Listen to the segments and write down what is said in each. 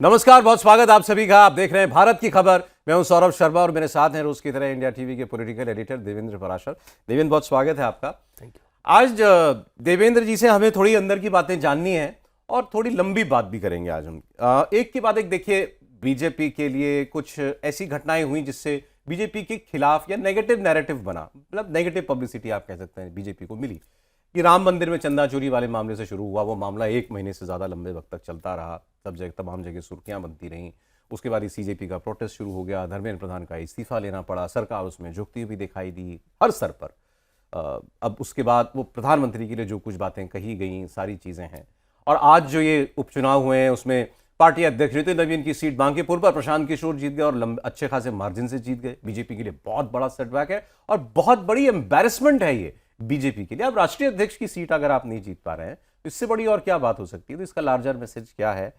नमस्कार, बहुत स्वागत आप सभी का। आप देख रहे हैं भारत की खबर। मैं हूं सौरभ शर्मा और मेरे साथ हैं रोज की तरह इंडिया टीवी के पॉलिटिकल एडिटर देवेंद्र पराशर। देवेंद्र, बहुत स्वागत है आपका। Thank you. आज देवेंद्र जी से हमें थोड़ी अंदर की बातें जाननी है और थोड़ी लंबी बात भी करेंगे आज हम। एक के बाद एक देखिए, बीजेपी के लिए कुछ ऐसी घटनाएं हुई जिससे बीजेपी के खिलाफ या नेगेटिव नैरेटिव बना, मतलब नेगेटिव पब्लिसिटी आप कह सकते हैं बीजेपी को मिली कि राम मंदिर में चंदा चोरी वाले मामले से शुरू हुआ। वो मामला 1 महीने से ज्यादा लंबे वक्त तक चलता रहा, सब जगह तमाम जगह सुर्खियां बनती रहीं। उसके बाद सीजेपी का प्रोटेस्ट शुरू हो गया, धर्मेंद्र प्रधान का इस्तीफा लेना पड़ा, सरकार उसमें झुकती हुई दिखाई दी हर स्तर पर। अब उसके बाद वो प्रधानमंत्री के लिए जो कुछ बातें कही गई, सारी चीजें हैं। और आज जो ये उपचुनाव हुए हैं उसमें पार्टी अध्यक्ष नितिन नवीन की सीट बांकीपुर पर प्रशांत किशोर जीत गए और अच्छे खासे मार्जिन से जीत गए। बीजेपी के लिए बहुत बड़ा सेटबैक है और बहुत बड़ी एम्बैरेसमेंट है ये बीजेपी के लिए। अब राष्ट्रीय अध्यक्ष की सीट अगर आप नहीं जीत पा रहे हैं तो इससे बड़ी और क्या बात हो सकती है। तो इसका लार्जर मैसेज क्या है।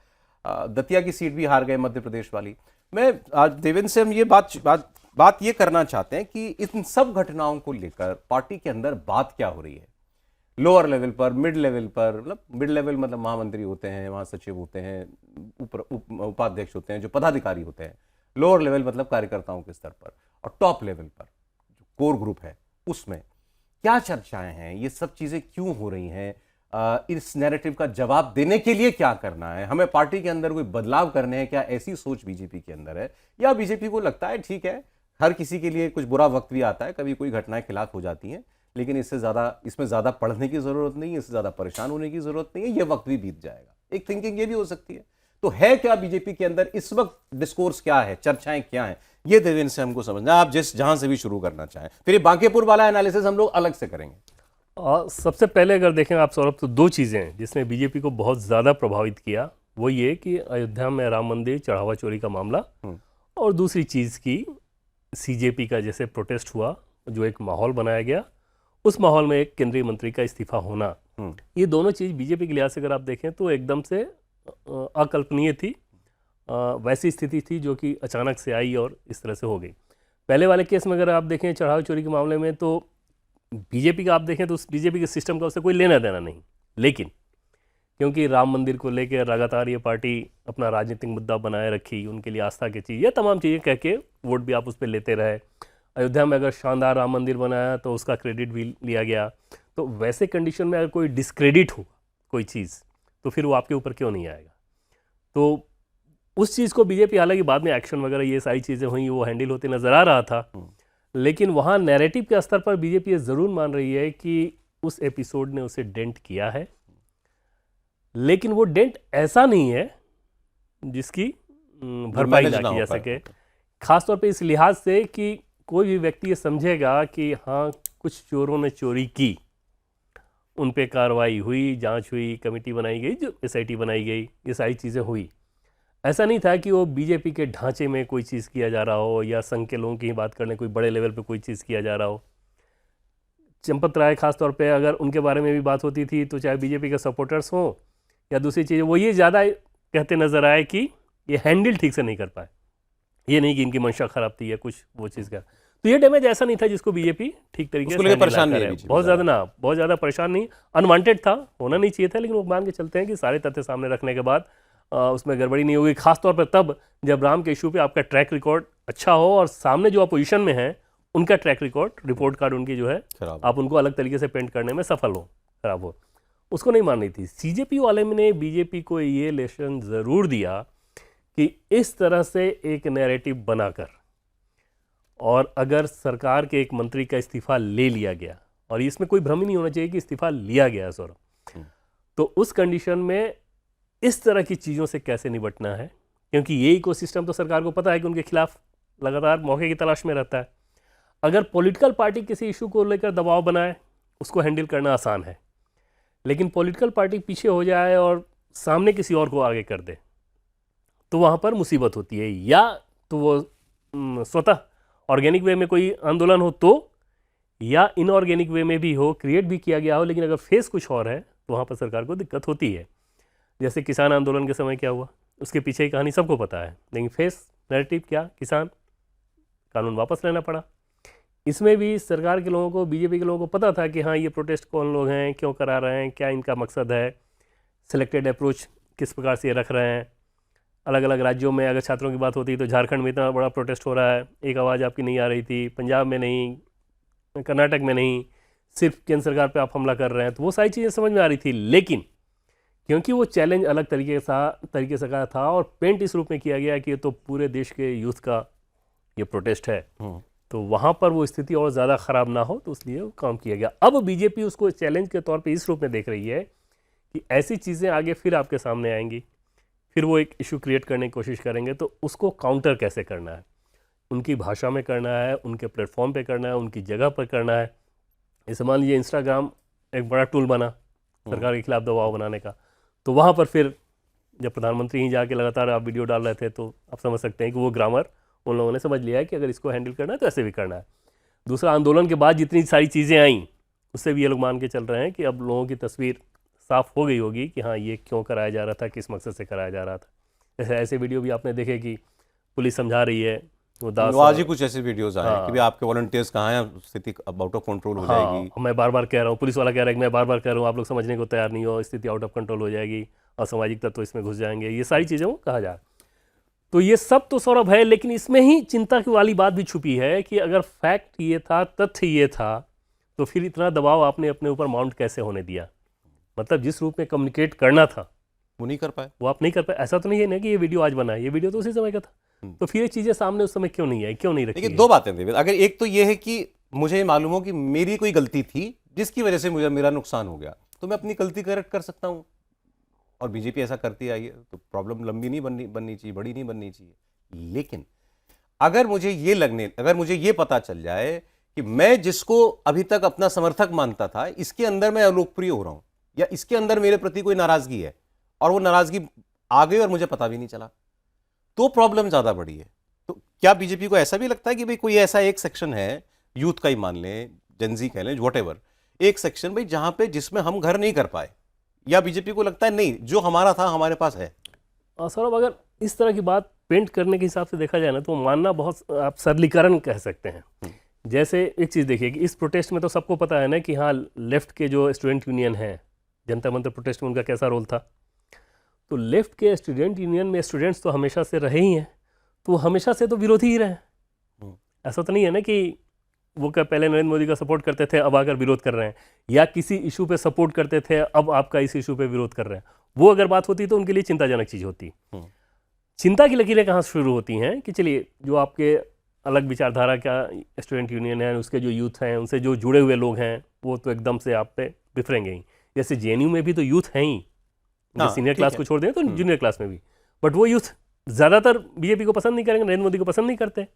दतिया की सीट भी हार गए, मध्य प्रदेश वाली। मैं आज देवेंद्र से हम ये बात ये करना चाहते हैं कि इन सब घटनाओं को लेकर पार्टी के अंदर बात क्या हो रही है, लोअर लेवल पर, मिड लेवल पर। मतलब मिड लेवल मतलब महामंत्री होते हैं, महासचिव होते हैं, उपाध्यक्ष होते हैं, जो पदाधिकारी होते हैं। लोअर लेवल मतलब कार्यकर्ताओं के स्तर पर, और टॉप लेवल पर जो कोर ग्रुप है उसमें क्या चर्चाएं हैं, ये सब चीजें क्यों हो रही हैं, इस नैरेटिव का जवाब देने के लिए क्या करना है, हमें पार्टी के अंदर कोई बदलाव करने हैं क्या, ऐसी सोच बीजेपी के अंदर है, या बीजेपी को लगता है ठीक है हर किसी के लिए कुछ बुरा वक्त भी आता है, कभी कोई घटनाएं खिलाफ हो जाती हैं, लेकिन इसमें ज्यादा पढ़ने की जरूरत नहीं है, इससे ज्यादा परेशान होने की जरूरत नहीं है, ये वक्त भी बीत जाएगा। एक थिंकिंग ये भी हो सकती है। तो है क्या बीजेपी के अंदर इस वक्त डिस्कोर्स क्या है, चर्चाएं क्या है, ये देवेंद्र से हमको समझना। आप जहां से भी शुरू करना चाहें, फिर ये बांकीपुर वाला एनालिसिस हम लोग अलग से करेंगे। सबसे पहले अगर देखें आप सौरभ, तो दो चीज़ें हैं जिसने बीजेपी को बहुत ज़्यादा प्रभावित किया। वो ये कि अयोध्या में राम मंदिर चढ़ावा चोरी का मामला, और दूसरी चीज़ की सीजेपी का जैसे प्रोटेस्ट हुआ, जो एक माहौल बनाया गया, उस माहौल में एक केंद्रीय मंत्री का इस्तीफा होना। ये दोनों चीज़ बीजेपी के लिहाज से अगर आप देखें तो एकदम से अकल्पनीय थी। वैसी स्थिति थी जो कि अचानक से आई और इस तरह से हो गई। पहले वाले केस में अगर आप देखें चढ़ावा चोरी के मामले में, तो बीजेपी का आप देखें तो उस बीजेपी के सिस्टम का उससे कोई लेना देना नहीं, लेकिन क्योंकि राम मंदिर को लेकर लगातार ये पार्टी अपना राजनीतिक मुद्दा बनाए रखी, उनके लिए आस्था की चीज़, ये तमाम चीज़ें कह के वोट भी आप उस पर लेते रहे। अयोध्या में अगर शानदार राम मंदिर बनाया तो उसका क्रेडिट भी लिया गया। तो वैसे कंडीशन में अगर कोई डिस्क्रेडिट हो कोई चीज़, तो फिर वो आपके ऊपर क्यों नहीं आएगा। तो उस चीज़ को बीजेपी, हालांकि बाद में एक्शन वगैरह ये सारी चीज़ें हुई, वो हैंडल होते नज़र आ रहा था, लेकिन वहाँ नैरेटिव के स्तर पर बीजेपी ये ज़रूर मान रही है कि उस एपिसोड ने उसे डेंट किया है, लेकिन वो डेंट ऐसा नहीं है जिसकी भरपाई ना की जा सके। खासतौर पे इस लिहाज से कि कोई भी व्यक्ति ये समझेगा कि हाँ कुछ चोरों ने चोरी की, उन पे कार्रवाई हुई, जांच हुई, कमेटी बनाई गई, जो एसआईटी बनाई गई, ये सारी चीज़ें हुई। ऐसा नहीं था कि वो बीजेपी के ढांचे में कोई चीज़ किया जा रहा हो, या संघ के लोगों की ही बात करने कोई बड़े लेवल पे कोई चीज़ किया जा रहा हो। चंपत राय खास तौर पे अगर उनके बारे में भी बात होती थी, तो चाहे बीजेपी के सपोर्टर्स हों या दूसरी चीज़ें, वो ये ज़्यादा कहते नज़र आए कि ये हैंडल ठीक से नहीं कर पाए। ये नहीं कि इनकी मंशा खराब थी या कुछ वो चीज़ का। तो ये डैमेज ऐसा नहीं था जिसको बीजेपी ठीक तरीके से परेशान नहीं है, बहुत ज़्यादा परेशान नहीं, अनवांटेड था, होना नहीं चाहिए था, लेकिन वो मान के चलते हैं कि सारे तथ्य सामने रखने के बाद उसमें गड़बड़ी नहीं होगी। खासतौर पर तब जब राम के इशू पे आपका ट्रैक रिकॉर्ड अच्छा हो और सामने जो अपोजिशन में है उनका ट्रैक रिकॉर्ड, रिपोर्ट कार्ड उनकी जो है, आप उनको अलग तरीके से पेंट करने में सफल हो, खराब हो, उसको नहीं माननी थी। सीजेपी वाले ने बीजेपी को ये लेसन ज़रूर दिया कि इस तरह से एक नैरेटिव बनाकर, और अगर सरकार के एक मंत्री का इस्तीफा ले लिया गया, और इसमें कोई भ्रम ही नहीं होना चाहिए कि इस्तीफा लिया गया सौरभ, तो उस कंडीशन में इस तरह की चीज़ों से कैसे निपटना है, क्योंकि ये इकोसिस्टम तो सरकार को पता है कि उनके खिलाफ लगातार मौके की तलाश में रहता है। अगर पॉलिटिकल पार्टी किसी इशू को लेकर दबाव बनाए, उसको हैंडल करना आसान है, लेकिन पॉलिटिकल पार्टी पीछे हो जाए और सामने किसी और को आगे कर दे, तो वहाँ पर मुसीबत होती है। या तो वो स्वतः ऑर्गेनिक वे में कोई आंदोलन हो, तो या इनऑर्गेनिक वे में भी हो, क्रिएट भी किया गया हो, लेकिन अगर फेस कुछ और है तो वहाँ पर सरकार को दिक्कत होती है। जैसे किसान आंदोलन के समय क्या हुआ, उसके पीछे की कहानी सबको पता है, लेकिन फेस नैरेटिव क्या, किसान कानून वापस लेना पड़ा। इसमें भी सरकार के लोगों को, बीजेपी के लोगों को पता था कि हाँ ये प्रोटेस्ट कौन लोग हैं, क्यों करा रहे हैं, क्या इनका मकसद है, सिलेक्टेड अप्रोच किस प्रकार से ये रख रहे हैं। अलग अलग राज्यों में अगर छात्रों की बात होती है तो झारखंड में इतना बड़ा प्रोटेस्ट हो रहा है, एक आवाज़ आपकी नहीं आ रही थी, पंजाब में नहीं, कर्नाटक में नहीं, सिर्फ केंद्र सरकार पे आप हमला कर रहे हैं, तो वो सारी चीज़ें समझ में आ रही थी। लेकिन क्योंकि वो चैलेंज अलग तरीके से का था और पेंट इस रूप में किया गया कि ये तो पूरे देश के यूथ का ये प्रोटेस्ट है, तो वहाँ पर वो स्थिति और ज़्यादा ख़राब ना हो, तो इसलिए वो काम किया गया। अब बीजेपी उसको चैलेंज के तौर पे इस रूप में देख रही है कि ऐसी चीज़ें आगे फिर आपके सामने आएंगी, फिर वो एक इशू क्रिएट करने की कोशिश करेंगे, तो उसको काउंटर कैसे करना है, उनकी भाषा में करना है, उनके प्लेटफॉर्म पे करना है, उनकी जगह पर करना है। जैसे मान लीजिए इंस्टाग्राम एक बड़ा टूल बना सरकार के खिलाफ दबाव बनाने का, तो वहाँ पर फिर जब प्रधानमंत्री ही जाके लगातार आप वीडियो डाल रहे थे, तो आप समझ सकते हैं कि वो ग्रामर उन लोगों ने समझ लिया है कि अगर इसको हैंडल करना है तो ऐसे भी करना है। दूसरा, आंदोलन के बाद जितनी सारी चीज़ें आईं, उससे भी ये लोग मान के चल रहे हैं कि अब लोगों की तस्वीर साफ हो गई होगी कि हाँ ये क्यों कराया जा रहा था, किस मकसद से कराया जा रहा था। जैसे ऐसे वीडियो भी आपने देखे कि पुलिस समझा रही है, वो दास आज ही कुछ ऐसे वीडियोस आए हैं कि भाई आपके वॉलंटियर्स कहाँ हैं, स्थिति अब आउट ऑफ कंट्रोल हो जाएगी। मैं बार बार कह रहा हूँ, पुलिस वाला कह रहा है कि मैं बार बार कह रहा हूँ, आप लोग समझने को तैयार नहीं हो, स्थिति आउट ऑफ कंट्रोल हो जाएगी, असामाजिक तत्व इसमें घुस जाएंगे, ये सारी चीज़ें वो कहा जा रहा है। तो ये सब तो सौरभ है, लेकिन इसमें ही चिंता की वाली बात भी छुपी है कि अगर फैक्ट ये था, तथ्य ये था, तो फिर इतना दबाव आपने अपने ऊपर माउंट कैसे होने दिया? मतलब जिस रूप में कम्युनिकेट करना था वो नहीं कर पाए, वो आप नहीं कर पाए। ऐसा तो नहीं है ना कि ये वीडियो आज बना है, ये वीडियो तो उसी समय का था, तो फिर ये चीज़ें सामने उस समय क्यों नहीं आई, क्यों नहीं रखी? देखिए, दो बातें थे। अगर एक तो ये है कि मुझे मालूम हो कि मेरी कोई गलती थी जिसकी वजह से मुझे मेरा नुकसान हो गया, तो मैं अपनी गलती करेक्ट कर सकता हूँ, और बीजेपी ऐसा करती आई है, तो प्रॉब्लम लंबी नहीं बननी चाहिए, बड़ी नहीं बननी चाहिए। लेकिन अगर मुझे ये पता चल जाए कि मैं जिसको अभी तक अपना समर्थक मानता था, इसके अंदर मैं अलोकप्रिय हो रहा हूं, या इसके अंदर मेरे प्रति कोई नाराजगी है, और वो नाराजगी आ गई और मुझे पता भी नहीं चला, तो प्रॉब्लम ज्यादा बड़ी है। तो क्या बीजेपी को ऐसा भी लगता है कि भाई कोई ऐसा एक सेक्शन है, यूथ का ही मान लें, जेनजी कह लें, व्हाटएवर, एक सेक्शन भाई जहां पे जिसमें हम घर नहीं कर पाए, या बीजेपी को लगता है नहीं जो हमारा था हमारे पास है? सौरभ, अगर इस तरह की बात पेंट करने के हिसाब से देखा जाए ना, तो मानना बहुत आप सरलीकरण कह सकते हैं। जैसे एक चीज़ देखिए कि इस प्रोटेस्ट में तो सबको पता है ना कि हाँ, लेफ्ट के जो स्टूडेंट यूनियन है, जनता मंत्र प्रोटेस्ट में उनका कैसा रोल था। तो लेफ्ट के स्टूडेंट यूनियन में स्टूडेंट्स तो हमेशा से रहे ही हैं, तो हमेशा से तो विरोधी ही रहे। ऐसा तो नहीं है ना कि वो क्या पहले नरेंद्र मोदी का सपोर्ट करते थे अब आकर विरोध कर रहे हैं, या किसी इशू पे सपोर्ट करते थे अब आपका इस इशू पे विरोध कर रहे हैं। वो अगर बात होती तो उनके लिए चिंताजनक चीज़ होती। चिंता की लकीरें कहाँ शुरू होती हैं कि चलिए जो आपके अलग विचारधारा का स्टूडेंट यूनियन है, उसके जो यूथ हैं, उनसे जो जुड़े हुए लोग हैं, वो तो एकदम से आप पे बिफरेंगे ही। जैसे जेएनयू में भी तो यूथ हैं ही, सीनियर क्लास को छोड़ दें तो जूनियर क्लास में भी, बट वो यूथ ज़्यादातर बीजेपी को पसंद नहीं करेंगे, नरेंद्र मोदी को पसंद नहीं करते।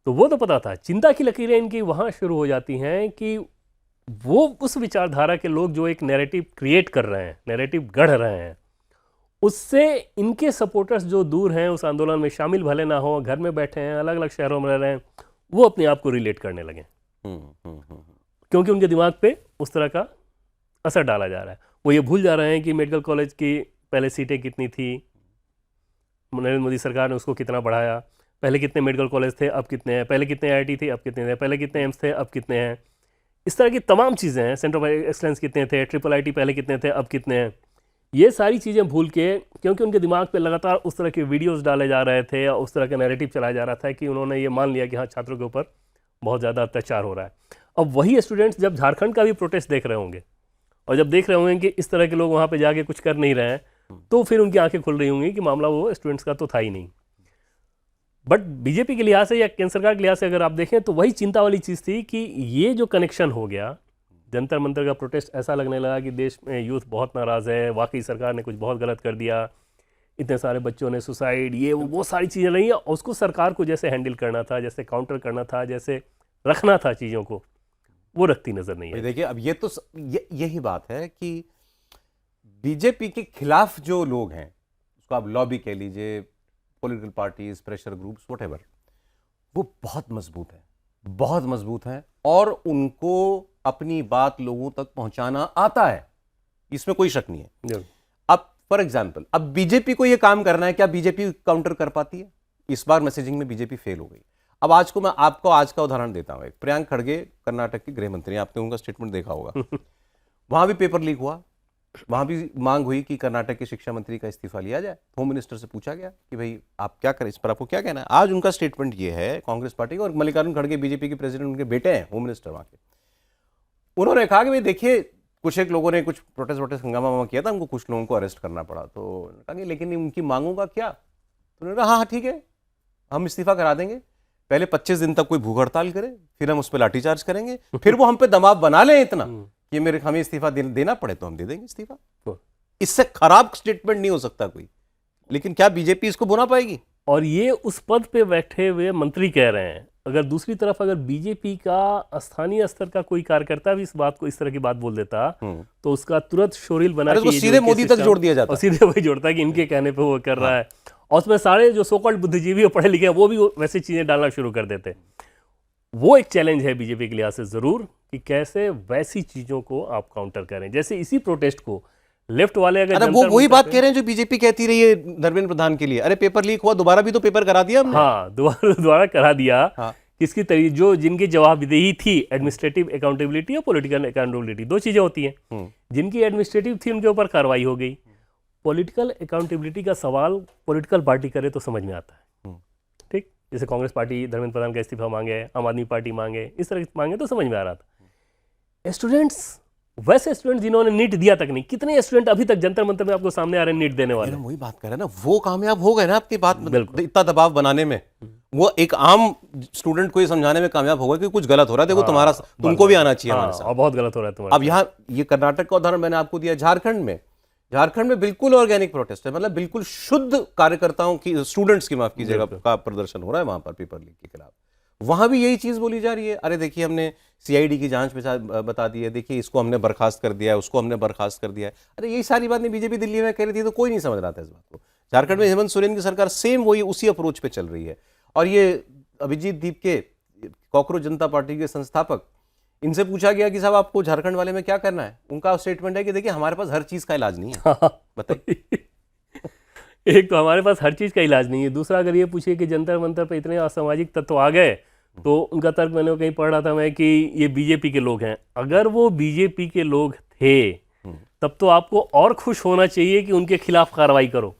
तो वो तो पता था। चिंता की लकीरें इनकी वहाँ शुरू हो जाती हैं कि वो उस विचारधारा के लोग जो एक नैरेटिव क्रिएट कर रहे हैं, नैरेटिव गढ़ रहे हैं, उससे इनके सपोर्टर्स जो दूर हैं, उस आंदोलन में शामिल भले ना हो, घर में बैठे हैं, अलग अलग शहरों में रह रहे हैं, वो अपने आप को रिलेट करने लगे, क्योंकि उनके दिमाग पे उस तरह का असर डाला जा रहा है। वो ये भूल जा रहे हैं कि मेडिकल कॉलेज की पहले सीटें कितनी थी, नरेंद्र मोदी सरकार ने उसको कितना बढ़ाया, पहले कितने मेडिकल कॉलेज थे अब कितने हैं, पहले कितने आईआईटी थे अब कितने थे, पहले कितने एम्स थे अब कितने हैं, इस तरह की तमाम चीज़ें हैं। सेंटर ऑफ एक्सलेंस कितने थे, ट्रिपल आईटी पहले कितने थे अब कितने हैं, ये सारी चीज़ें भूल के, क्योंकि उनके दिमाग पे लगातार उस तरह के वीडियोस डाले जा रहे थे, उस तरह का नैरेटिव चलाया जा रहा था कि उन्होंने ये मान लिया कि हाँ, छात्रों के ऊपर बहुत ज़्यादा अत्याचार हो रहा है। अब वही स्टूडेंट्स जब झारखंड का भी प्रोटेस्ट देख रहे होंगे, और जब देख रहे होंगे कि इस तरह के लोग वहाँ पे जाके कुछ कर नहीं रहे हैं, तो फिर उनकी आंखें खुल रही होंगी कि मामला वो स्टूडेंट्स का तो था ही नहीं। बट बीजेपी के लिहाज से या केंद्र सरकार के लिहाज से अगर आप देखें तो वही चिंता वाली चीज़ थी कि ये जो कनेक्शन हो गया, जंतर मंतर का प्रोटेस्ट ऐसा लगने लगा कि देश में यूथ बहुत नाराज़ है, वाकई सरकार ने कुछ बहुत गलत कर दिया, इतने सारे बच्चों ने सुसाइड, ये वो सारी चीज़ें रही हैं। उसको सरकार को जैसे हैंडल करना था, जैसे काउंटर करना था, जैसे रखना था चीज़ों को, वो रखती नज़र नहीं है। देखिए, अब ये तो यही बात है कि बीजेपी के खिलाफ जो लोग हैं, उसको आप लॉबी कह लीजिए, political parties, pressure groups, whatever, वो बहुत मजबूत हैं और उनको अपनी बात लोगों तक पहुंचाना आता है, इसमें कोई शक नहीं है। अब फॉर एग्जांपल, अब बीजेपी को यह काम करना है, क्या बीजेपी काउंटर कर पाती है? इस बार मैसेजिंग में बीजेपी फेल हो गई। अब मैं आपको आज का उदाहरण देता हूं। प्रियंक खड़गे कर्नाटक के गृह मंत्री, आपने उनका स्टेटमेंट देखा होगा। वहां भी पेपर लीक हुआ, वहां भी मांग हुई कि कर्नाटक के शिक्षा मंत्री का इस्तीफा लिया जाए। होम मिनिस्टर से पूछा गया कि भाई आप क्या करें, इस पर आपको क्या कहना है। आज उनका स्टेटमेंट ये है कांग्रेस पार्टी का, और मल्लिकार्जुन खड़गे बीजेपी के प्रेसिडेंट उनके बेटे हैं, होम मिनिस्टर वहां के। उन्होंने कहा कि भाई देखिए कुछ एक लोगों ने कुछ प्रोटेस्ट हंगामा किया था, उनको कुछ लोगों को अरेस्ट करना पड़ा, तो कहा कि लेकिन उनकी मांगों का क्या। तो उन्होंने कहा हाँ ठीक है, हम इस्तीफा करा देंगे, पहले 25 दिन तक कोई भूख हड़ताल करे, फिर हम उस पर लाठीचार्ज करेंगे, फिर वो हम पे दबाव बना लें इतना कि मेरे हमें इस्तीफा देना पड़े तो हम दे देंगे इस्तीफा। इससे खराब स्टेटमेंट नहीं हो सकता कोई। लेकिन क्या बीजेपी इसको बुना पाएगी? और ये उस पद पे बैठे हुए मंत्री कह रहे हैं। अगर दूसरी तरफ अगर बीजेपी का स्थानीय स्तर का कोई कार्यकर्ता भी इस बात को, इस तरह की बात बोल देता, तो उसका तुरंत शोरील बना के सीधे मोदी तक जोड़ दिया जाता, और सीधे वही जोड़ता कि इनके कहने पे वो कर रहा है। और उसमें सारे जो सो कॉल्ड बुद्धिजीवी और पढ़े लिखे वो भी वैसी चीजें डालना शुरू कर देते। वो एक चैलेंज है बीजेपी के लिहाज से जरूर, कि कैसे वैसी चीजों को आप काउंटर करें। जैसे इसी प्रोटेस्ट को लेफ्ट वाले अगर वो वही बात कह रहे हैं जो बीजेपी कहती रही है धर्मेंद्र प्रधान के लिए, अरे पेपर लीक हुआ, दोबारा भी तो पेपर करा दिया हमने। हाँ, दोबारा करा दिया। हाँ। किसकी तरीके जो जिनकी जवाबदेही थी, एडमिनिस्ट्रेटिव अकाउंटेबिलिटी और पॉलिटिकल अकाउंटेबिलिटी, दो चीजें होती हैं। जिनकी एडमिनिस्ट्रेटिव थी उनके ऊपर कार्रवाई हो गई। पॉलिटिकल अकाउंटेबिलिटी का सवाल पॉलिटिकल पार्टी करे तो समझ में आता है, ठीक। जैसे कांग्रेस पार्टी धर्मेंद्र प्रधान का इस्तीफा मांगे, आम आदमी पार्टी मांगे, इस तरह मांगे तो समझ में आ रहा था। स्टूडेंट्स, वैसे स्टूडेंट जिन्होंने नीट दिया तक नहीं, कितने स्टूडेंट अभी तक जंतर मंतर में आपको सामने आ रहे हैं नीट देने वाले। वही बात कर रहे हैं ना, वो कामयाब हो गए ना आपकी बात, इतना दबाव बनाने में। वो एक आम स्टूडेंट को ये समझाने में कामयाब होगा कि कुछ गलत हो रहा है, देखो तुम्हारा तुमको भी आना चाहिए हमारे साथ, बहुत गलत हो रहा है तुम्हारा। अब यहाँ ये कर्नाटक का उदाहरण मैंने आपको दिया। झारखंड में बिल्कुल ऑर्गेनिक प्रोटेस्ट है, मतलब बिल्कुल शुद्ध कार्यकर्ताओं की, स्टूडेंट्स की माफ कीजिएगा, का प्रदर्शन हो रहा है वहां पर पेपर लीक के खिलाफ। वहां भी यही चीज बोली जा रही है, अरे देखिए हमने सीआईडी की जांच बता दी है, देखिए इसको हमने बर्खास्त कर दिया है, उसको हमने बर्खास्त कर दिया है। अरे यही सारी बात नहीं बीजेपी दिल्ली में कह रही थी, तो कोई नहीं समझ रहा था इस बात को। झारखंड में हेमंत सोरेन की सरकार सेम वही उसी अप्रोच पे चल रही है। और ये अभिजीत दीप के, कॉकरोच जनता पार्टी के संस्थापक, इनसे पूछा गया कि साहब आपको झारखंड वाले में क्या करना है, उनका स्टेटमेंट है कि देखिए हमारे पास हर चीज का इलाज नहीं है। बताइए। एक तो हमारे पास हर चीज का इलाज नहीं है, दूसरा अगर ये पूछिए कि जंतर मंतर पे इतने असामाजिक तत्व आ गए, तो उनका तर्क मैंने कहीं पढ़ रहा था मैं कि ये बीजेपी के लोग हैं। अगर वो बीजेपी के लोग थे तब तो आपको और खुश होना चाहिए कि उनके खिलाफ कार्रवाई करो।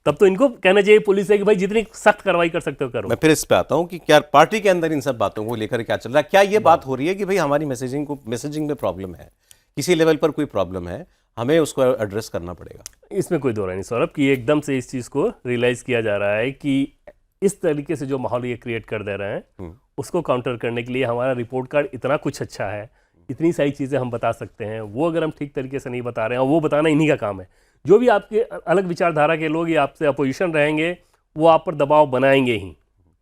तब तो इनको कहना चाहिए पुलिस से कि भाई जितनी सख्त कार्रवाई कर सकते हो करो। मैं फिर इस पे आता हूं कि क्या पार्टी के अंदर इन सब बातों को लेकर क्या चल रहा है। क्या ये बात हो रही है कि भाई हमारी मैसेजिंग में प्रॉब्लम है, किसी लेवल पर कोई प्रॉब्लम है, हमें उसको एड्रेस करना पड़ेगा। इसमें कोई दो राय नहीं सौरभ, कि एकदम से इस चीज को रियलाइज किया जा रहा है कि इस तरीके से जो माहौल ये क्रिएट कर दे रहे हैं, उसको काउंटर करने के लिए हमारा रिपोर्ट कार्ड इतना कुछ अच्छा है, इतनी सारी चीज़ें हम बता सकते हैं, वो अगर हम ठीक तरीके से नहीं बता रहे हैं, और वो बताना इन्हीं का काम है। जो भी आपके अलग विचारधारा के लोग या आपसे अपोजिशन रहेंगे, वो आप पर दबाव बनाएंगे ही।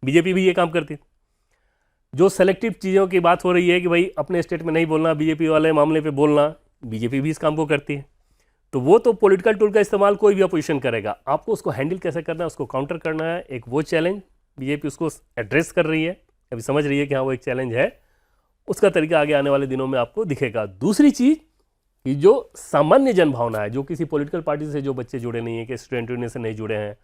बीजेपी भी ये काम करती है। जो सेलेक्टिव चीज़ों की बात हो रही है कि भाई अपने स्टेट में नहीं बोलना, बीजेपी वाले मामले पे बोलना, बीजेपी भी इस काम को करती है। तो वो तो पॉलिटिकल टूल का इस्तेमाल कोई भी अपोजिशन करेगा, आपको उसको हैंडल कैसे करना है, उसको काउंटर करना है, एक वो चैलेंज बीजेपी उसको एड्रेस कर रही है, अभी समझ रही है कि हाँ वो एक चैलेंज है। उसका तरीका आगे आने वाले दिनों में आपको दिखेगा। दूसरी चीज़ कि जो सामान्य जनभावना है, जो किसी पॉलिटिकल पार्टी से जो बच्चे जुड़े नहीं है, कि स्टूडेंट यूनियन से नहीं जुड़े हैं,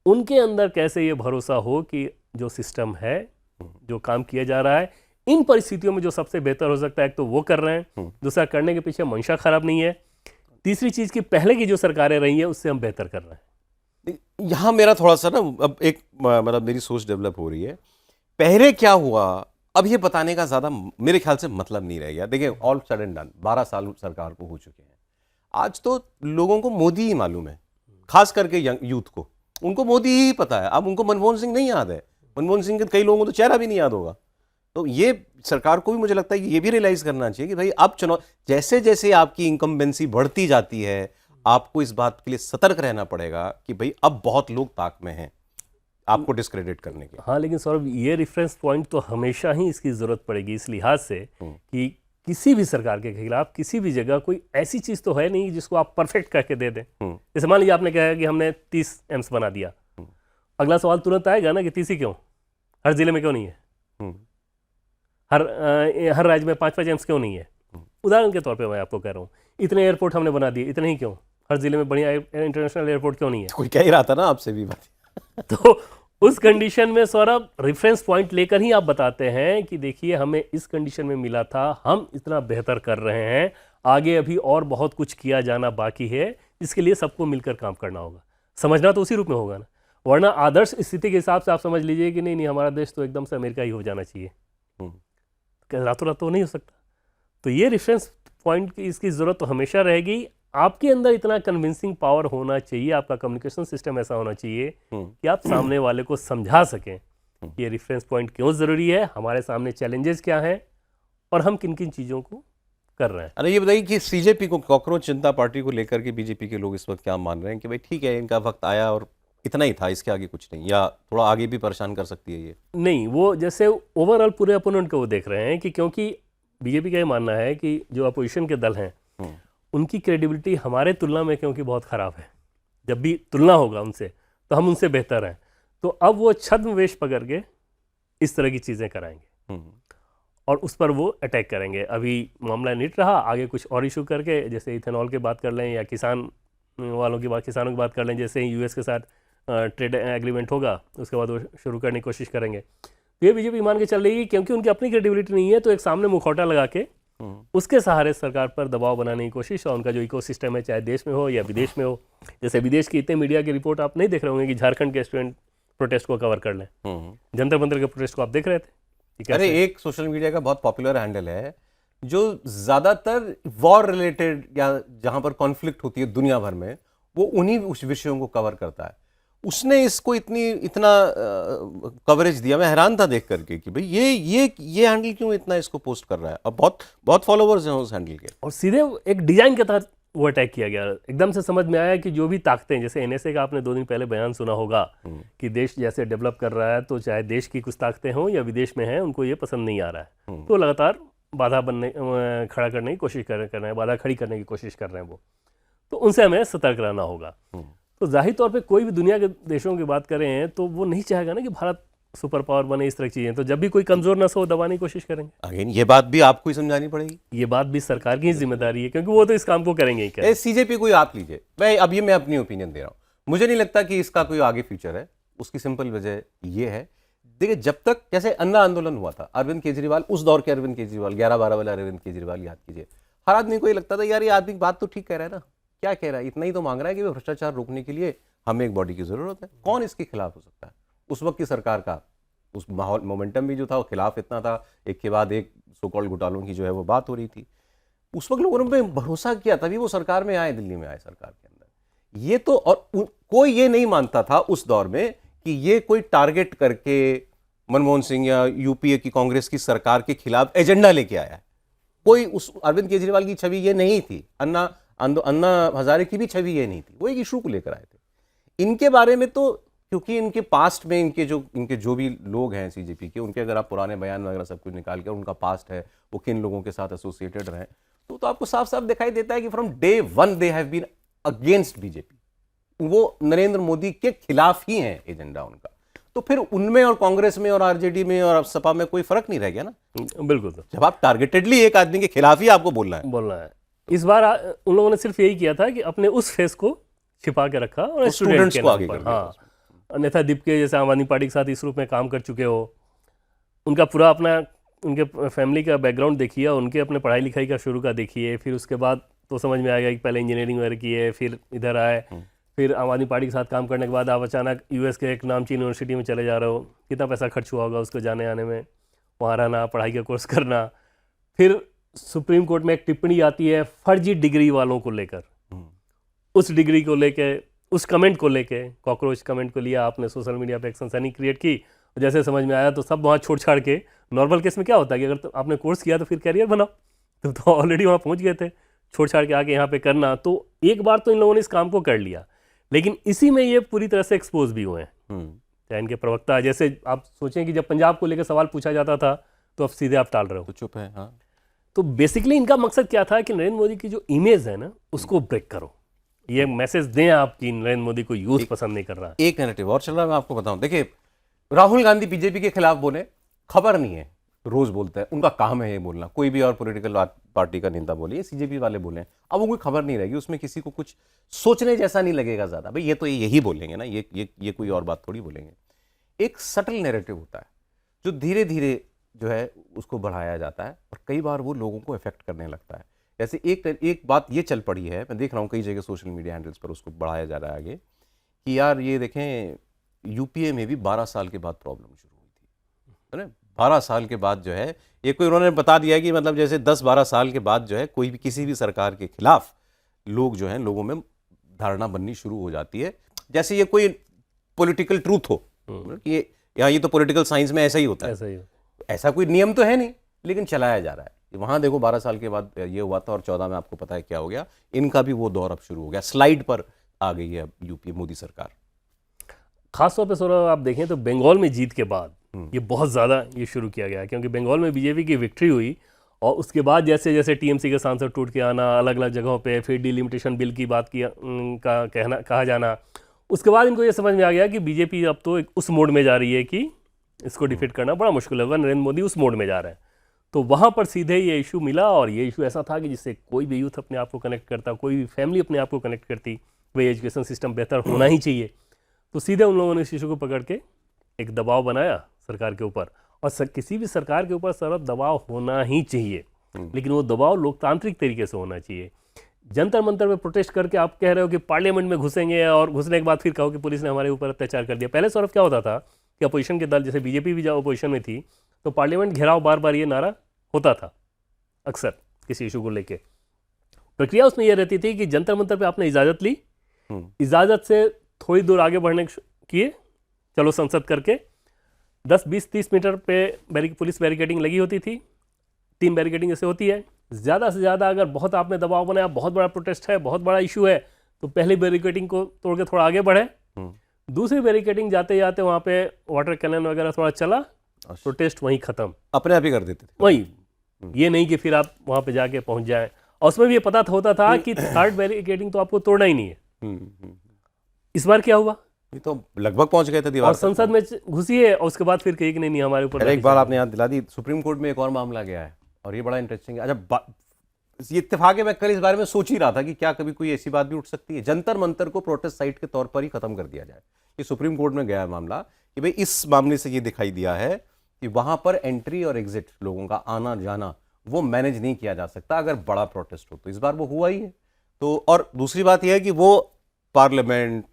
उनके अंदर कैसे ये भरोसा हो कि जो सिस्टम है, जो काम किया जा रहा है, इन परिस्थितियों में जो सबसे बेहतर हो सकता है, एक तो वो कर रहे हैं, दूसरा करने के पीछे मंशा खराब नहीं है, तीसरी चीज़ की पहले की जो सरकारें रही हैं उससे हम बेहतर कर रहे हैं। यहाँ मेरा थोड़ा सा ना अब एक मतलब मेरी सोच डेवलप हो रही है। पहले क्या हुआ अब ये बताने का ज़्यादा मेरे ख्याल से मतलब नहीं रह गया। देखिए ऑल सड एंड डन 12 साल सरकार को हो चुके हैं। आज तो लोगों को मोदी ही मालूम है, खास करके यंग यूथ को, उनको मोदी ही पता है। अब उनको मनमोहन सिंह नहीं याद है, मनमोहन सिंह के कई लोगों को तो चेहरा भी नहीं याद होगा। तो ये सरकार को भी मुझे लगता है कि ये भी रियलाइज करना चाहिए कि भाई अब चुनाव जैसे जैसे आपकी इनकम्बेंसी बढ़ती जाती है, आपको इस बात के लिए सतर्क रहना पड़ेगा कि भाई अब बहुत लोग ताक में हैं आपको डिस्क्रेडिट करने के। हाँ, लेकिन सौरभ ये रेफरेंस पॉइंट तो हमेशा ही इसकी जरूरत पड़ेगी, इस लिहाज से कि किसी भी सरकार के खिलाफ किसी भी जगह कोई ऐसी चीज तो है नहीं जिसको आप परफेक्ट करके दे दें। जैसे मान लीजिए आपने कहा कि हमने 30 एम्स बना दिया, अगला सवाल तुरंत आएगा ना कि 30 ही क्यों, हर जिले में क्यों नहीं है, हर राज्य में 5-5 एम्स क्यों नहीं है। उदाहरण के तौर पे मैं आपको कह रहा हूँ, इतने एयरपोर्ट हमने बना दिए, इतने ही क्यों, हर जिले में बढ़िया इंटरनेशनल एयरपोर्ट क्यों नहीं है। कोई कह ही रहा था ना आपसे भी बात। तो उस कंडीशन में सौरभ रेफरेंस पॉइंट लेकर ही आप बताते हैं कि देखिए हमें इस कंडीशन में मिला था, हम इतना बेहतर कर रहे हैं, आगे अभी और बहुत कुछ किया जाना बाकी है, जिसके लिए सबको मिलकर काम करना होगा। समझना तो उसी रूप में होगा ना, वरना आदर्श स्थिति के हिसाब से आप समझ लीजिए कि नहीं नहीं हमारा देश तो एकदम से अमेरिका ही हो जाना चाहिए, रातों रात तो नहीं हो सकता। तो ये रेफरेंस पॉइंट की इसकी ज़रूरत तो हमेशा रहेगी। आपके अंदर इतना कन्विंसिंग पावर होना चाहिए, आपका कम्युनिकेशन सिस्टम ऐसा होना चाहिए कि आप सामने वाले को समझा सकें कि ये रेफरेंस पॉइंट क्यों ज़रूरी है, हमारे सामने चैलेंजेस क्या हैं और हम किन किन चीज़ों को कर रहे हैं। अरे ये बताइए कि सीजेपी को, कॉकरोच जनता पार्टी को लेकर के बीजेपी के लोग इस वक्त क्या मान रहे हैं कि भाई ठीक है इनका वक्त आया और इतना ही था, इसके आगे कुछ नहीं, या थोड़ा आगे भी परेशान कर सकती है ये? नहीं, वो जैसे ओवरऑल पूरे अपोनेंट को वो देख रहे हैं कि क्योंकि बीजेपी का ये मानना है कि जो अपोजिशन के दल हैं उनकी क्रेडिबिलिटी हमारे तुलना में क्योंकि बहुत ख़राब है, जब भी तुलना होगा उनसे तो हम उनसे बेहतर हैं, तो अब वो छद्मवेश पकड़ के इस तरह की चीज़ें कराएंगे और उस पर वो अटैक करेंगे। अभी मामला नीट रहा, आगे कुछ और इशू करके जैसे इथेनॉल की बात कर लें या किसानों की बात कर लें, जैसे ही यूएस के साथ ट्रेड एग्रीमेंट होगा उसके बाद वो शुरू करने की कोशिश करेंगे। तो ये बीजेपी मान के चल रही है क्योंकि उनकी अपनी क्रेडिबिलिटी नहीं है, तो एक सामने मुखौटा लगा के उसके सहारे सरकार पर दबाव बनाने की कोशिश, और उनका जो इकोसिस्टम है चाहे देश में हो या विदेश में हो, जैसे विदेश की इतने मीडिया की रिपोर्ट आप नहीं देख रहे होंगे कि झारखंड के स्टूडेंट प्रोटेस्ट को कवर कर लें, जंतर मंतर के प्रोटेस्ट को आप देख रहे थे। अरे एक सोशल मीडिया का बहुत पॉपुलर हैंडल है जो ज्यादातर वॉर रिलेटेड या जहां पर कॉन्फ्लिक्ट होती है दुनिया भर में, वो उन्हीं उस विषयों को कवर करता है। उसने इसको इतना कवरेज दिया, मैं हैरान था देख करके कि भाई ये हैंडल क्यों इतना इसको पोस्ट कर रहा है। अब बहुत फॉलोवर्स हैं उस हैंडल के, और सीधे एक डिजाइन के तहत वो अटैक किया गया। एकदम से समझ में आया कि जो भी ताकतें, जैसे एनएसए का आपने 2 दिन पहले बयान सुना होगा कि देश जैसे डेवलप कर रहा है तो चाहे देश की कुछ ताकतें हों या विदेश में हैं, उनको ये पसंद नहीं आ रहा है, तो लगातार बाधा खड़ा करने की कोशिश कर रहे हैं, बाधा खड़ी करने की कोशिश कर रहे हैं वो, तो उनसे हमें सतर्क रहना होगा। तो जाहिर तौर पे कोई भी दुनिया के देशों की बात करें तो वो नहीं चाहेगा ना कि भारत सुपर पावर बने, इस तरह की चीज़ें। तो जब भी कोई कमज़ोर नस हो दबाने की कोशिश करेंगे। अगेन ये बात भी आपको ही समझानी पड़ेगी, ये बात भी सरकार की जिम्मेदारी है क्योंकि वो तो इस काम को करेंगे ही क्या। सीजेपी कोई आप लीजिए, भाई अब ये मैं अपनी ओपिनियन दे रहा हूँ, मुझे नहीं लगता कि इसका कोई आगे फ्यूचर है। उसकी सिंपल वजह ये है, देखिए जब तक जैसे अन्ना आंदोलन हुआ था, अरविंद केजरीवाल, उस दौर के अरविंद केजरीवाल, 11-12 वाला अरविंद केजरीवाल याद कीजिए, हर आदमी को ये लगता था यार ये आदमी बात तो ठीक कह रहा है ना, क्या कह रहा है, इतना ही तो मांग रहा है कि भ्रष्टाचार रोकने के लिए हमें एक बॉडी की जरूरत है, कौन इसके खिलाफ हो सकता है। उस वक्त की सरकार का उस माहौल मोमेंटम भी जो था वो खिलाफ इतना था, एक के बाद एक सो कॉल्ड घोटालों की जो है वो बात हो रही थी। उस वक्त लोगों ने भरोसा किया, तभी वो सरकार में आए, दिल्ली में आए सरकार के अंदर। ये तो और कोई ये नहीं मानता था उस दौर में कि ये कोई टारगेट करके मनमोहन सिंह या यूपीए की कांग्रेस की सरकार के खिलाफ एजेंडा लेके आया है। कोई उस अरविंद केजरीवाल की छवि ये नहीं थी, अन्ना हजारे की भी छवि ये नहीं थी, वो एक इशू को लेकर आए थे। इनके बारे में तो क्योंकि इनके पास्ट में इनके जो भी लोग हैं सीजेपी के, उनके अगर आप पुराने बयान वगैरह सब कुछ निकाल के, उनका पास्ट है, वो किन लोगों के साथ एसोसिएटेड रहे, तो आपको साफ साफ दिखाई देता है कि from day one they have been against BJP. वो नरेंद्र मोदी के खिलाफ ही है एजेंडा उनका। तो फिर उनमें और कांग्रेस में और आरजेडी में और सपा में कोई फर्क नहीं रह गया ना। बिल्कुल, जब आप टारगेटेडली एक आदमी के खिलाफ ही आपको बोलना है। इस बार उन लोगों ने सिर्फ यही किया था कि अपने उस फेस को छिपा के रखा और स्टूडेंट्स को आगे कर दिया। हाँ, अन्यथा दीप के जैसे आम आदमी पार्टी के साथ इस रूप में काम कर चुके हो, उनका पूरा अपना उनके फैमिली का बैकग्राउंड देखिए, उनके अपने पढ़ाई लिखाई का शुरू का देखिए, फिर उसके बाद तो समझ में आ गया कि पहले इंजीनियरिंग वगैरह की है, फिर इधर आए, फिर आम आदमी पार्टी के साथ काम करने के बाद आप अचानक यूएस के एक नामचीन यूनिवर्सिटी में चले जा रहे हो, कितना पैसा खर्च हुआ होगा उसको जाने आने में, वहाँ रहना, पढ़ाई का कोर्स करना। फिर सुप्रीम कोर्ट में एक टिप्पणी आती है फर्जी डिग्री वालों को लेकर, उस डिग्री को लेके, उस कमेंट को लेके, कॉकरोच कमेंट को लिया आपने, सोशल मीडिया पे एक सनसनी क्रिएट की, जैसे समझ में आया तो सब वहाँ छोड़ छाड़ के, नॉर्मल केस में क्या होता है कि अगर तो आपने कोर्स किया तो फिर कैरियर बनाओ, तो ऑलरेडी वहाँ पहुँच गए थे, छोड़ छाड़ के आके यहाँ पे करना। तो एक बार तो इन लोगों ने इस काम को कर लिया, लेकिन इसी में ये पूरी तरह से एक्सपोज भी हुए हैं। चाहे इनके प्रवक्ता, जैसे आप सोचें कि जब पंजाब को लेकर सवाल पूछा जाता था तो अब सीधे आप टाल रहे हो, तो चुप है। हाँ, तो बेसिकली इनका मकसद क्या था कि नरेंद्र मोदी की जो इमेज है ना उसको ब्रेक करो, ये मैसेज दें आप कि नरेंद्र मोदी को यूथ पसंद नहीं कर रहा है। एक नैरेटिव और चल रहा है, मैं आपको बताऊं। देखिए राहुल गांधी बीजेपी के खिलाफ बोले, खबर नहीं है, रोज बोलते हैं, उनका काम है ये बोलना। कोई भी और पॉलिटिकल पार्टी का नेता बोले, सीजेपी वाले बोले, अब वो कोई खबर नहीं रहेगी, उसमें किसी को कुछ सोचने जैसा नहीं लगेगा ज्यादा, भाई ये तो यही बोलेंगे ना, ये कोई और बात थोड़ी बोलेंगे। एक सटल नैरेटिव होता है जो धीरे धीरे जो है उसको बढ़ाया जाता है और कई बार वो लोगों को इफेक्ट करने लगता है। जैसे एक बात ये चल पड़ी है, मैं देख रहा हूँ कई जगह सोशल मीडिया हैंडल्स पर उसको बढ़ाया जा रहा है आगे, कि यार ये देखें यूपीए में भी 12 साल के बाद प्रॉब्लम शुरू हुई थी, है ना। 12 साल के बाद जो है, ये कोई उन्होंने बता दिया कि मतलब जैसे 10-12 साल के बाद जो है कोई भी किसी भी सरकार के खिलाफ लोग जो हैं, लोगों में धारणा बननी शुरू हो जाती है, जैसे ये कोई पॉलिटिकल ट्रूथ हो कि ये तो पॉलिटिकल साइंस में ऐसा ही होता है। ऐसा ही ऐसा कोई नियम तो है नहीं, लेकिन चलाया जा रहा है। वहां देखो 12 साल के बाद ये हुआ था और 14 में आपको पता है क्या हो गया। इनका भी वो दौर अब शुरू हो गया, स्लाइड पर आ गई है अब यूपी मोदी सरकार। खासतौर पे सौरभ आप देखें तो बंगाल में जीत के बाद ये बहुत ज़्यादा ये शुरू किया गया, क्योंकि बंगाल में बीजेपी की विक्ट्री हुई और उसके बाद जैसे जैसे टीएमसी के सांसद टूट के आना, अलग अलग जगहों पे फिर डिलिमिटेशन बिल की बात कहा जाना, उसके बाद इनको ये समझ में आ गया कि बीजेपी अब तो उस मोड में जा रही है कि इसको डिफीट करना बड़ा मुश्किल है, नरेंद्र मोदी उस मोड में जा रहे हैं। तो वहाँ पर सीधे ये इशू मिला और ये इशू ऐसा था कि जिससे कोई भी यूथ अपने आप को कनेक्ट करता, कोई भी फैमिली अपने आप को कनेक्ट करती, वही एजुकेशन सिस्टम बेहतर होना ही चाहिए। तो सीधे उन लोगों ने इस इशू को पकड़ के एक दबाव बनाया सरकार के ऊपर, और किसी भी सरकार के ऊपर सरब दबाव होना ही चाहिए, लेकिन वो दबाव लोकतांत्रिक तरीके से होना चाहिए। जंतर मंतर में प्रोटेस्ट करके आप कह रहे हो कि पार्लियामेंट में घुसेंगे और घुसने के बाद फिर कहो कि पुलिस ने हमारे ऊपर अत्याचार कर दिया। पहले सौरभ क्या होता था कि अपोजिशन के दल, जैसे बीजेपी भी जब अपोजिशन में थी, तो पार्लियामेंट घेराव बार बार ये नारा होता था अक्सर किसी इशू को लेके। प्रक्रिया उसमें यह रहती थी कि जंतर मंतर पे आपने इजाज़त ली, इजाज़त से थोड़ी दूर आगे बढ़ने किए, चलो संसद करके 10-20-30 मीटर पे पुलिस बैरिकेडिंग लगी होती थी, 3 बैरिकेडिंग जैसे होती है। ज़्यादा से ज़्यादा अगर बहुत आपने दबाव बनाया, बहुत बड़ा प्रोटेस्ट है, बहुत बड़ा इशू है, तो पहली बैरिकेडिंग को तोड़ के थोड़ा आगे बढ़े, दूसरी बैरिकेडिंग जाते जाते वहाँ पे वाटर कैनन वगैरह थोड़ा चला, प्रोटेस्ट वहीं ख़त्म, अपने आप ही कर देते थे वहीं। ये नहीं कि फिर आप वहाँ पे जाके पहुँच जाएं, और उसमें भी ये पता होता था कि थर्ड बैरिकेडिंग तो आपको तोड़ना ही नहीं है। इस बार क्या हुआ, ये तो लगभग पहुंच गए थे दीवार और संसद में घुसी है और उसके बाद फिर कहीं नहीं हमारे ऊपर। एक बार आपने याद दिला दी, सुप्रीम कोर्ट में एक और मामला गया है और ये बड़ा इंटरेस्टिंग है। अच्छा, ये इत्तेफाक है, मैं कल इस बारे में सोच ही रहा था कि क्या कभी कोई ऐसी बात भी उठ सकती है, जंतर मंतर को प्रोटेस्ट साइट के तौर पर ही खत्म कर दिया जाए। ये सुप्रीम कोर्ट में गया है मामला कि भाई इस मामले से ये दिखाई दिया है कि वहां पर एंट्री और एग्जिट, लोगों का आना जाना, वो मैनेज नहीं किया जा सकता अगर बड़ा प्रोटेस्ट हो। तो इस बार वो हुआ ही है। तो और दूसरी बात यह है कि वो पार्लियामेंट,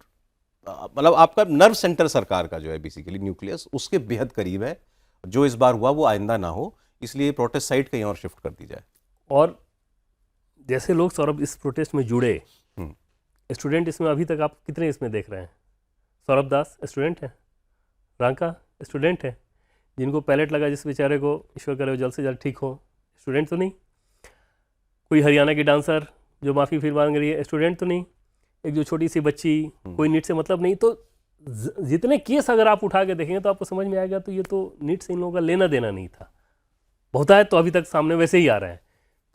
मतलब आपका नर्व सेंटर सरकार का जो है बेसिकली न्यूक्लियस, उसके बेहद करीब है। जो इस बार हुआ वो आइंदा ना हो, इसलिए प्रोटेस्ट साइट कहीं और शिफ्ट कर दी जाए। और जैसे लोग सौरभ इस प्रोटेस्ट में जुड़े, स्टूडेंट इसमें अभी तक आप कितने इसमें देख रहे हैं? सौरभ दास स्टूडेंट है, रांका स्टूडेंट है, जिनको पैलेट लगा, जिस बेचारे को ईश्वर करे वो जल्द से जल्द ठीक हो, स्टूडेंट तो नहीं। कोई हरियाणा की डांसर जो माफ़ी फिर मांग रही है, स्टूडेंट तो नहीं। एक जो छोटी सी बच्ची, कोई नीट से मतलब नहीं। तो जितने केस अगर आप उठा के देखेंगे तो आपको समझ में आएगा तो ये तो नीट से इन लोगों का लेना देना नहीं था। बहुत है तो अभी तक सामने वैसे ही आ रहा है।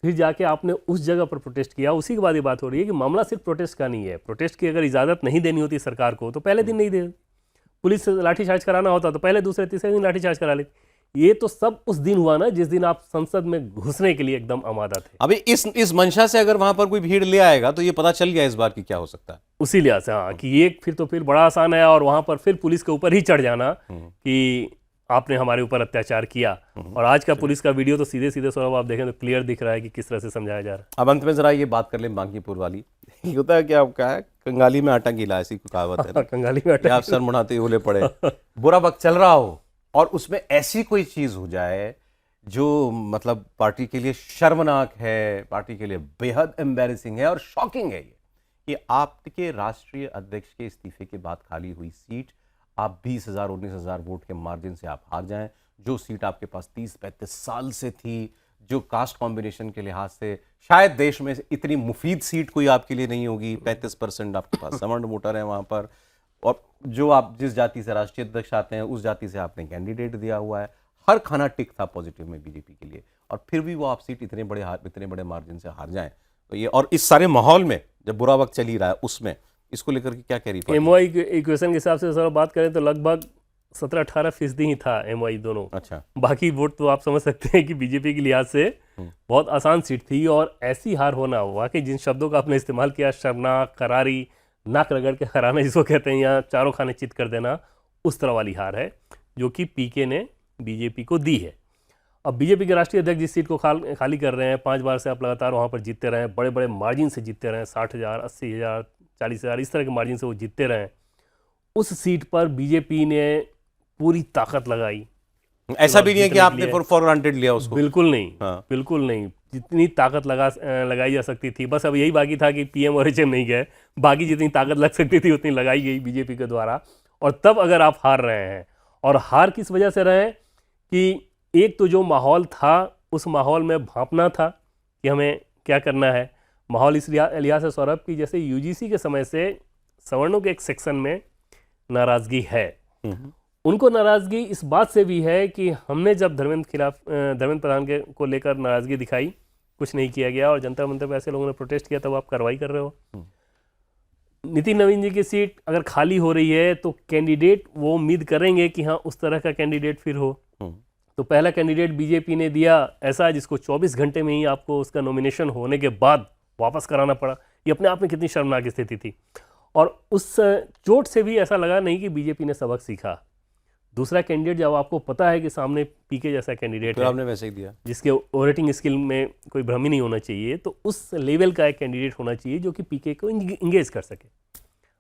फिर जाके आपने उस जगह पर प्रोटेस्ट किया, उसी के बाद ये बात हो रही है कि मामला सिर्फ प्रोटेस्ट का नहीं है। प्रोटेस्ट की अगर इजाज़त नहीं देनी होती सरकार को तो पहले दिन नहीं दे, पुलिस से लाठीचार्ज कराना होता तो पहले दूसरे तीसरे दिन लाठीचार्ज करा लेती। ये तो सब उस दिन हुआ ना जिस दिन आप संसद में घुसने के लिए एकदम आमादा थे। अभी इस मंशा से अगर वहां पर कोई भीड़ ले आएगा तो ये पता चल गया इस बार की क्या हो सकता है। उसी लिहाज से हाँ, कि ये फिर तो फिर बड़ा आसान है, और वहां पर फिर पुलिस के ऊपर ही चढ़ जाना कि आपने हमारे ऊपर अत्याचार किया। और आज का पुलिस का वीडियो तो सीधे सीधे सौरभ आप देखें तो क्लियर दिख रहा है कि किस तरह से समझाया जा रहा है। अब अंत में जरा ये बात कर लें बांकीपुर वाली। ये होता है क्या, आपका है कंगाली में आटा गीला, ऐसी कहावत है ना। कंगाली में आटा, आप सर मुड़ाते ही ओले पड़े, बुरा वक्त चल रहा हो और उसमें ऐसी कोई चीज हो जाए जो मतलब पार्टी के लिए शर्मनाक है, पार्टी के लिए बेहद एम्बैरेसिंग है और शॉकिंग है। ये कि आपके राष्ट्रीय अध्यक्ष के इस्तीफे के बाद खाली हुई सीट, आप 20,000-19,000 वोट के मार्जिन से आप हार जाएं। जो सीट आपके पास 30-35 साल से थी, जो कास्ट कॉम्बिनेशन के लिहाज से शायद देश में इतनी मुफीद सीट कोई आपके लिए नहीं होगी। 35% आपके पास समर्ण वोटर है वहां पर, और जो आप जिस जाति से राष्ट्रीय अध्यक्ष आते हैं उस जाति से आपने कैंडिडेट दिया हुआ है। हर खाना टिक था पॉजिटिव में बीजेपी के लिए, और फिर भी वो आप सीट इतने बड़े मार्जिन से हार जाएं। तो ये, और इस सारे माहौल में जब बुरा वक्त चल ही रहा है, उसमें इसको लेकर के क्या कह रही है? एमओआई इक्वेशन के हिसाब से सर बात करें तो लगभग 17-18% ही था एमओआई दोनों। अच्छा, बाकी वोट तो आप समझ सकते हैं कि बीजेपी के लिहाज से बहुत आसान सीट थी। और ऐसी हार होना, वाकई जिन शब्दों का आपने इस्तेमाल किया, शर्मनाक, करारी, नाक रगड़ के हराना जिसको कहते हैं, या चारों खाने चित कर देना, उस तरह वाली हार है जो कि पीके ने बीजेपी को दी है। अब बीजेपी के राष्ट्रीय अध्यक्ष जिस सीट को खाली कर रहे हैं, 5 बार से आप लगातार वहाँ पर जीतते रहे हैं, बड़े बड़े मार्जिन से जीतते रहे हैं, 60,000, 80,000, 40,000 इस तरह के मार्जिन से वो जीतते रहे हैं। उस सीट पर बीजेपी ने पूरी ताकत लगाई। ऐसा भी नहीं है कि आपने फॉर ग्रांटेड लिया उसको। बिल्कुल नहीं, हाँ। बिल्कुल नहीं। जितनी ताकत लगाई जा सकती थी, बस अब यही बाकी था कि पीएम और एचएम नहीं गए, बाकी जितनी ताकत लग सकती थी उतनी लगाई गई बीजेपी के द्वारा। और तब अगर आप हार रहे हैं, और हार किस वजह से रहे कि एक तो जो माहौल था उस माहौल में भांपना था कि हमें क्या करना है। माहौल इस लिहाज से सौरभ की जैसे यूजीसी के समय से सवर्णों के एक सेक्शन में नाराज़गी है। उनको नाराज़गी इस बात से भी है कि हमने जब धर्मेंद्र प्रधान को लेकर नाराज़गी दिखाई, कुछ नहीं किया गया, और जंतर मंतर पर ऐसे लोगों ने प्रोटेस्ट किया, तब आप कार्रवाई कर रहे हो। नितिन नवीन जी की सीट अगर खाली हो रही है तो कैंडिडेट वो उम्मीद करेंगे कि हाँ उस तरह का कैंडिडेट फिर हो। तो पहला कैंडिडेट बीजेपी ने दिया ऐसा जिसको 24 घंटे में ही आपको उसका नॉमिनेशन होने के बाद वापस कराना पड़ा। ये अपने आप में कितनी शर्मनाक स्थिति थी। और उस चोट से भी ऐसा लगा नहीं कि बीजेपी ने सबक सीखा। दूसरा कैंडिडेट जब आपको पता है कि सामने पीके जैसा कैंडिडेट है, आपने वैसे ही दिया, जिसके ओरेटिंग स्किल में कोई भ्रम ही नहीं होना चाहिए, तो उस लेवल का एक कैंडिडेट होना चाहिए जो कि पीके को इंगेज कर सके।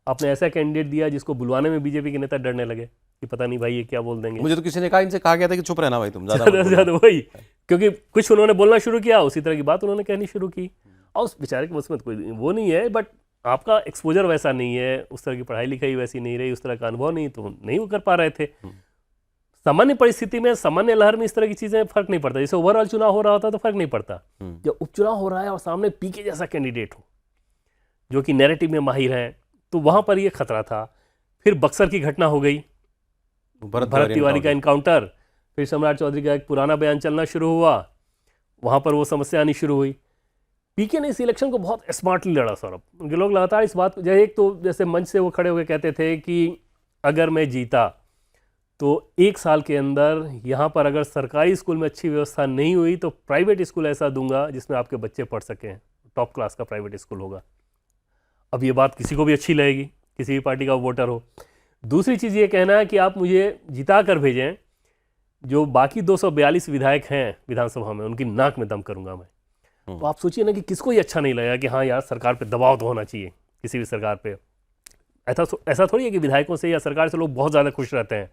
आपने ऐसा कैंडिडेट दिया जिसको बुलवाने में बीजेपी के नेता डरने लगे कि पता नहीं भाई ये क्या बोल देंगे। मुझे तो किसी ने कहा, इनसे कहा गया था कि चुप रहना भाई, तुम ज़्यादा वही, क्योंकि कुछ उन्होंने बोलना शुरू किया, उसी तरह की बात उन्होंने कहनी शुरू की, और उस बेचारे के मुझमें कोई वो नहीं है, बट आपका एक्सपोजर वैसा नहीं है, उस तरह की पढ़ाई लिखाई वैसी नहीं रही, उस तरह का अनुभव नहीं, तो नहीं वो कर पा रहे थे। सामान्य परिस्थिति में, सामान्य लहर में इस तरह की चीज़ें फर्क नहीं पड़ता। जैसे ओवरऑल चुनाव हो रहा होता तो फर्क नहीं पड़ता। जब उपचुनाव हो रहा है और सामने पीके जैसा कैंडिडेट हो जो कि नैरेटिव में माहिर है, तो वहाँ पर ये खतरा था। फिर बक्सर की घटना हो गई, भरत तिवारी का इनकाउंटर, फिर सम्राट चौधरी का एक पुराना बयान चलना शुरू हुआ, वहाँ पर वो समस्या आनी शुरू हुई। पीके ने इस इलेक्शन को बहुत स्मार्टली लड़ा सौरभ। उनके लोग लगातार इस बात, एक तो जैसे मंच से वो खड़े होकर कहते थे कि अगर मैं जीता तो 1 साल के अंदर यहाँ पर अगर सरकारी स्कूल में अच्छी व्यवस्था नहीं हुई तो प्राइवेट स्कूल ऐसा दूंगा जिसमें आपके बच्चे पढ़ सकें, टॉप क्लास का प्राइवेट स्कूल होगा। अब ये बात किसी को भी अच्छी लगेगी, किसी भी पार्टी का वोटर हो। दूसरी चीज़ ये कहना है कि आप मुझे जिता कर भेजें, जो बाकी 242 विधायक हैं विधानसभा में उनकी नाक में दम करूंगा मैं। तो आप सोचिए ना कि किसको ये अच्छा नहीं लगेगा कि हाँ यार सरकार पे दबाव तो होना चाहिए, किसी भी सरकार पे। ऐसा थोड़ी है कि विधायकों से या सरकार से लोग बहुत ज़्यादा खुश रहते हैं,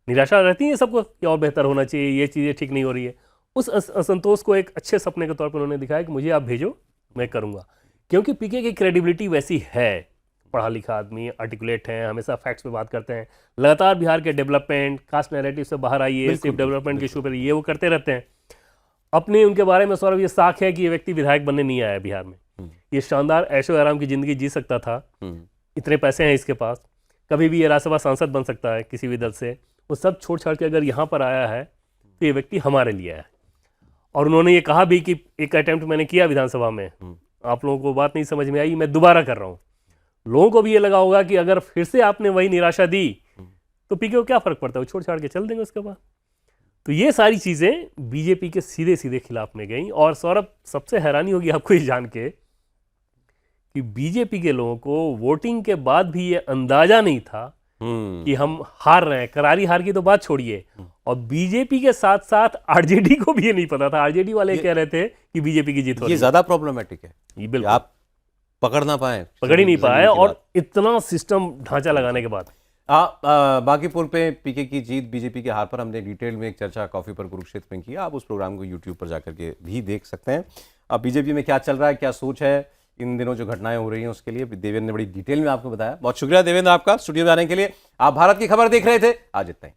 निराशा रहती है सबको कि और बेहतर होना चाहिए, ये चीज़ें ठीक नहीं हो रही है। उस असंतोष को एक अच्छे सपने के तौर पर उन्होंने दिखाया कि मुझे आप भेजो, मैं करूँगा। क्योंकि पीके की क्रेडिबिलिटी वैसी है, पढ़ा लिखा आदमी, आर्टिकुलेट हैं, हमेशा फैक्ट्स पे बात करते हैं, लगातार बिहार के डेवलपमेंट, कास्ट नैरेटिव से बाहर आइए, सिर्फ डेवलपमेंट के इशू पर ये वो करते रहते हैं। अपने उनके बारे में सौरभ ये साख है कि ये व्यक्ति विधायक बनने नहीं आया बिहार में। ये शानदार ऐशो आराम की ज़िंदगी जी सकता था, इतने पैसे हैं इसके पास, कभी भी ये राज्यसभा सांसद बन सकता है किसी भी दल से। वो सब छोड़ छाड़ के अगर यहाँ पर आया है तो ये व्यक्ति हमारे लिए आया है। और उन्होंने ये कहा भी कि एक अटैम्प्ट मैंने किया विधानसभा में, आप लोगों को बात नहीं समझ में आई, मैं दोबारा कर रहा हूँ। लोगों को भी ये लगा होगा कि अगर फिर से आपने वही निराशा दी तो पीके को क्या फर्क पड़ता है, वो छोड़ छाड़ के चल देंगे उसके बाद। तो ये सारी चीज़ें बीजेपी के सीधे सीधे खिलाफ में गई। और सौरभ, सबसे हैरानी होगी आपको ये जान के कि बीजेपी के लोगों को वोटिंग के बाद भी ये अंदाजा नहीं था कि हम हार रहे हैं। करारी हार की तो बात छोड़िए, और बीजेपी के साथ साथ आरजेडी को भी ये नहीं पता था। आरजेडी वाले कह रहे थे कि बीजेपी की जीत हो रही है। ये ज्यादा प्रॉब्लमेटिक है, ये बिल्कुल आप पकड़ ही नहीं पाए, और इतना सिस्टम ढांचा लगाने के बाद। बांकीपुर पे पीके की जीत, बीजेपी के हार पर हमने डिटेल में एक चर्चा कॉफी पर कुरुक्षेत्र में की। आप उस प्रोग्राम को यूट्यूब पर जाकर के भी देख सकते हैं। अब बीजेपी में क्या चल रहा है, क्या सोच है, इन दिनों जो घटनाएं हो रही हैं उसके लिए देवेंद्र ने बड़ी डिटेल में आपको बताया। बहुत शुक्रिया देवेंद्र आपका स्टूडियो में आने के लिए। आप भारत की खबर देख रहे थे, आज इतना ही।